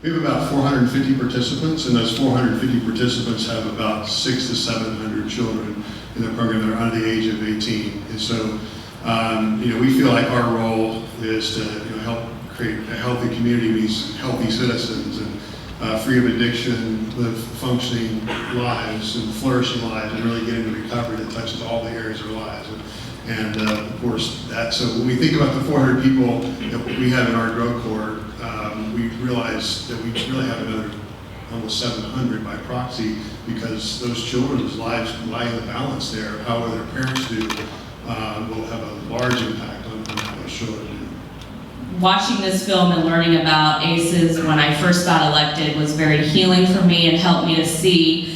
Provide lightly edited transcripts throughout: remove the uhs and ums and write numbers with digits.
We have about 450 participants, and those 450 participants have about 600 to 700 children in the program that are under the age of 18. And so, we feel like our role is to help create a healthy community, means healthy citizens, and free of addiction, live functioning lives and flourishing lives, and really get into recovery that touches all the areas of our lives. And of course, so when we think about the 400 people that we have in our drug court, we realize that we really have another almost 700 by proxy, because those children's lives lie in the balance there. How their parents do will have a large impact on how those children do. Watching this film and learning about ACEs when I first got elected was very healing for me and helped me to see,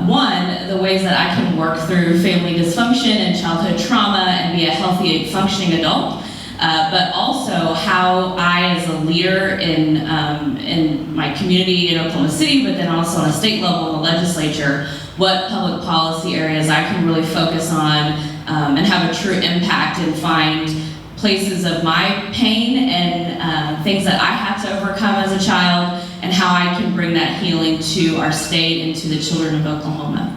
one, the ways that I can work through family dysfunction and childhood trauma and be a healthy, functioning adult, but also how I, as a leader in my community in Oklahoma City, but then also on a state level in the legislature, what public policy areas I can really focus on and have a true impact and find places of my pain and things that I had to overcome as a child, and how I can bring that healing to our state and to the children of Oklahoma.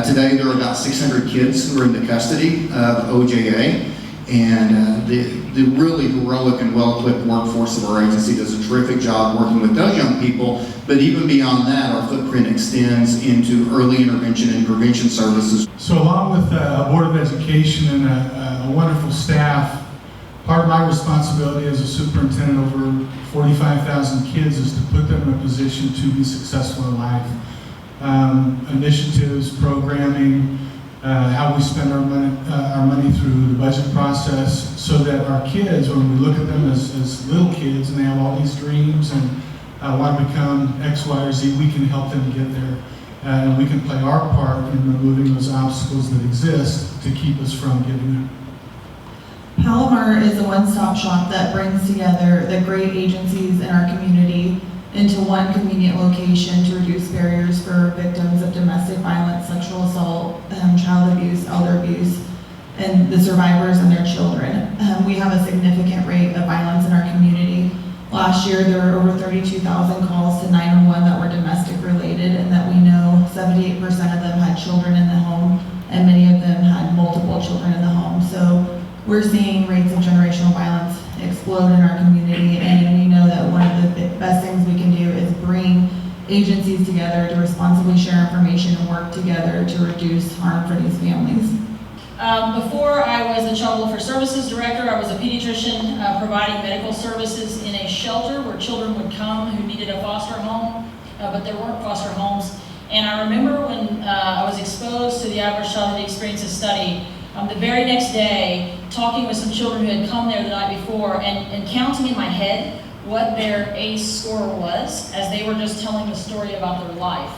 Today there are about 600 kids who are in the custody of OJA, and the really heroic and well-equipped workforce of our agency does a terrific job working with those young people. But even beyond that, our footprint extends into early intervention and prevention services. So along with a Board of Education and a wonderful staff, part of my responsibility as a superintendent over 45,000 kids is to put them in a position to be successful in life. Initiatives, programming, how we spend our money through the budget process, so that our kids, when we look at them as little kids and they have all these dreams and want to become X, Y, or Z, we can help them get there. And we can play our part in removing those obstacles that exist to keep us from getting there. Palomar is a one-stop shop that brings together the great agencies in our community into one convenient location to reduce barriers for victims of domestic violence, sexual assault, child abuse, elder abuse, and the survivors and their children. We have a significant rate of violence in our community. Last year, there were over 32,000 calls to 911 that were domestic related, and that we know 78% of them had children in the home, and many of them had multiple children in the home. So we're seeing rates of generational violence explode in our community, and we know that one of the best things we can do is bring agencies together to responsibly share information and work together to reduce harm for these families. Before I was the Child Welfare Services Director, I was a pediatrician providing medical services in a shelter where children would come who needed a foster home, but there weren't foster homes. And I remember when I was exposed to the Average Childhood Experiences Study, the very next day, talking with some children who had come there the night before and counting in my head what their ACE score was as they were just telling the story about their life.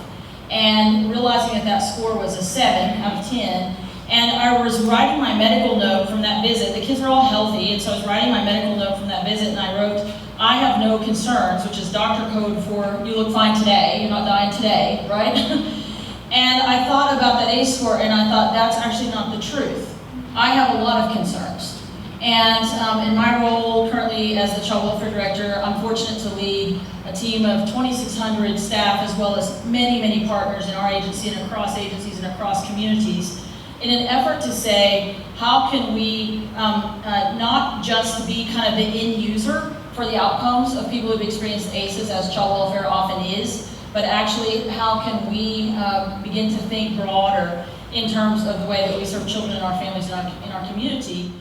And realizing that that score was a 7 out of 10. And I was writing my medical note from that visit. The kids were all healthy, and so I was writing my medical note from that visit, and I wrote, "I have no concerns," which is doctor code for "you look fine today, you're not dying today," right? And I thought about that ACE score, and I thought, that's actually not the truth. I have a lot of concerns. And in my role currently as the Child Welfare Director, I'm fortunate to lead a team of 2,600 staff, as well as many, many partners in our agency and across agencies and across communities, in an effort to say, how can we not just be kind of the end user for the outcomes of people who've experienced ACEs, as child welfare often is, but actually how can we begin to think broader in terms of the way that we serve children and our families in our community.